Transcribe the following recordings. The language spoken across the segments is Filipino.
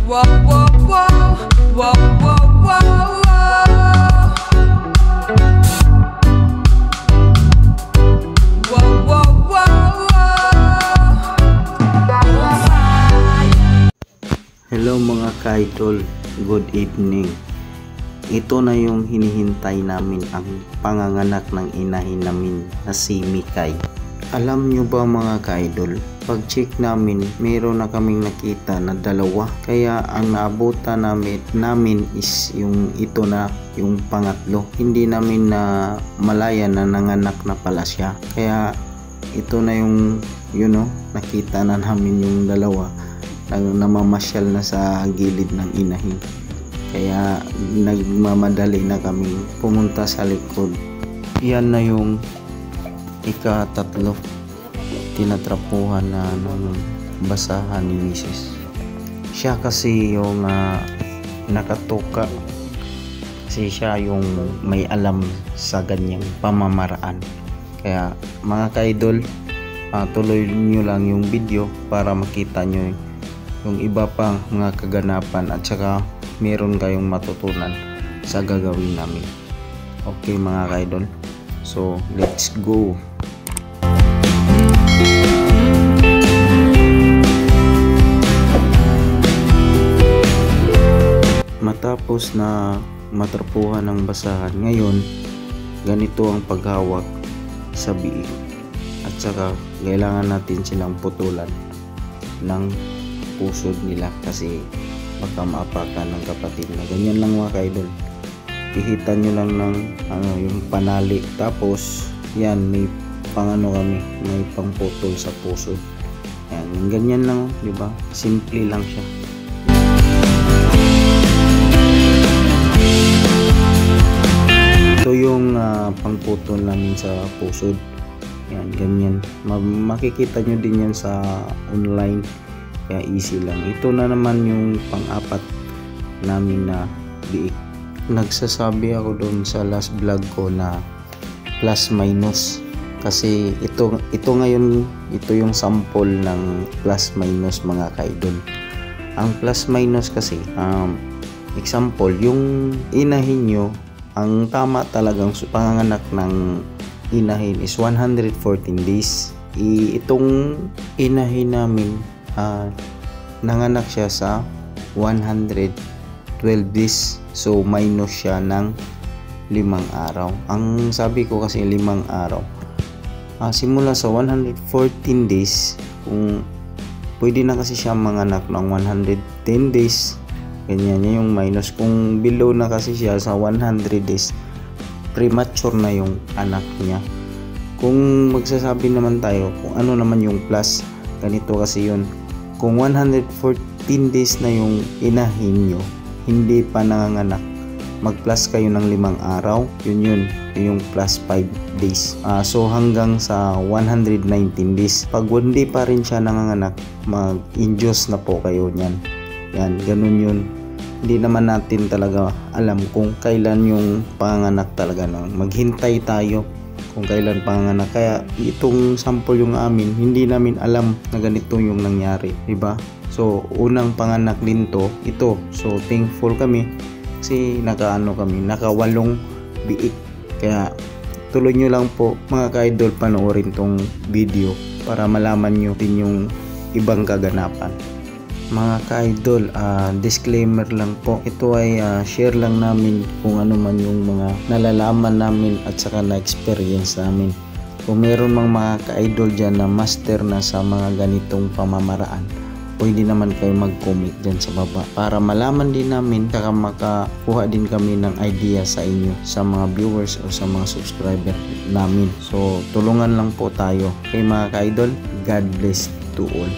Wow, wow, wow, wow, wow, wow, wow. Wow, wow, wow, wow. Hello mga ka-idol, good evening. Ito na yung hinihintay namin, ang panganganak ng inahin namin na si Mikay. Alam nyo ba mga ka-idol, pag check namin, meron na kaming nakita na dalawa. Kaya ang naabutan namin is yung ito na yung pangatlo. Hindi namin na malaya na nanganak na pala siya. Kaya ito na yung nakita na namin yung dalawa na namamasyal na sa gilid ng inahin. Kaya nagmamadali na kaming pumunta sa likod. Yan na yung ika-3 tinatrapuhan na ng basahan ni Mrs. Siya kasi yung nakatuka, kasi siya yung may alam sa ganyang pamamaraan. Kaya mga ka-idol, tuloy nyo lang yung video para makita nyo yung iba pang mga kaganapan at saka meron kayong matutunan sa gagawin namin. Okay mga ka-idol, so let's go. Matapos na matrapuhan ng basahan, ngayon ganito ang paghawak sa biik, at saka kailangan natin silang putulan ng pusod nila kasi baka maapakan ng kapatid na. Ganyan lang mga ka-idol, ihitan nyo lang ng yung panali, tapos yan may kami, may pangputol sa puso. Yan, ganyan lang, di ba? Simple lang siya. Ito yung pangputol namin sa pusod. Yan, ganyan. Makikita nyo din yan sa online. Kaya easy lang. Ito na naman yung pang-apat namin na biik. Nagsasabi ako doon sa last vlog ko na plus minus. Kasi ito ngayon, ito yung sample ng plus minus mga ka-idol. Ang plus minus kasi, example, yung inahin nyo, ang tama talagang panganganak ng inahin is 114 days. Itong inahin namin, nanganak siya sa 112 days. So minus siya ng 5 araw. Ang sabi ko kasi 5 araw. Simula sa 114 days, kung pwede na kasi siya manganak ng 110 days, ganyan yung minus. Kung below na kasi siya sa 100 days, premature na yung anak niya. Kung magsasabi naman tayo kung ano naman yung plus, ganito kasi yun. Kung 114 days na yung inahin nyo, hindi pa nanganganak, mag-plus kayo ng 5 araw, yun yung plus 5 days. So hanggang sa 119 days. Pag hindi pa rin siya nanganganak, mag-induce na po kayo niyan. Yan, ganun yun. Hindi naman natin talaga alam kung kailan yung panganak talaga. Maghintay tayo kung kailan panganak. Kaya itong sample yung amin, hindi namin alam na ganito yung nangyari, diba? So unang panganak din ito. So thankful kami kasi naka 8 biik. Kaya tuloy nyo lang po mga ka-idol, panoorin tong video para malaman nyo din yung ibang kaganapan. Mga ka-idol, disclaimer lang po, ito ay share lang namin kung ano man yung mga nalalaman namin at saka na-experience namin. Kung meron mga ka-idol dyan na master na sa mga ganitong pamamaraan, pwede naman kayo mag-comment dyan sa baba para malaman din namin, saka makakuha din kami ng idea sa inyo, sa mga viewers o sa mga subscriber namin. So tulungan lang po tayo. Okay mga ka-idol, God bless to all.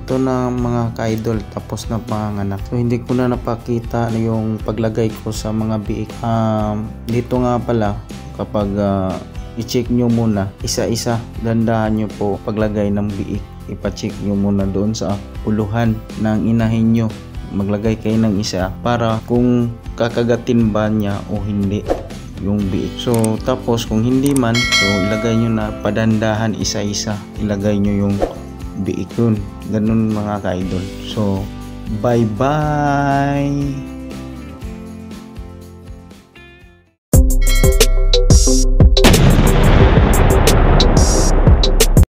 ito na mga ka-idol, tapos na panganak. So hindi ko na napakita yung paglagay ko sa mga biik. Dito nga pala, kapag i-check nyo muna isa-isa, dandahan nyo po paglagay ng biik. Ipa-check nyo muna doon sa uluhan ng inahin nyo. Maglagay kayo ng isa para kung kakagatin ba niya o hindi yung biik. So tapos kung hindi man, so ilagay nyo na padandahan isa-isa, ilagay nyo yung biik dun. Ganun mga ka-idol. So bye bye.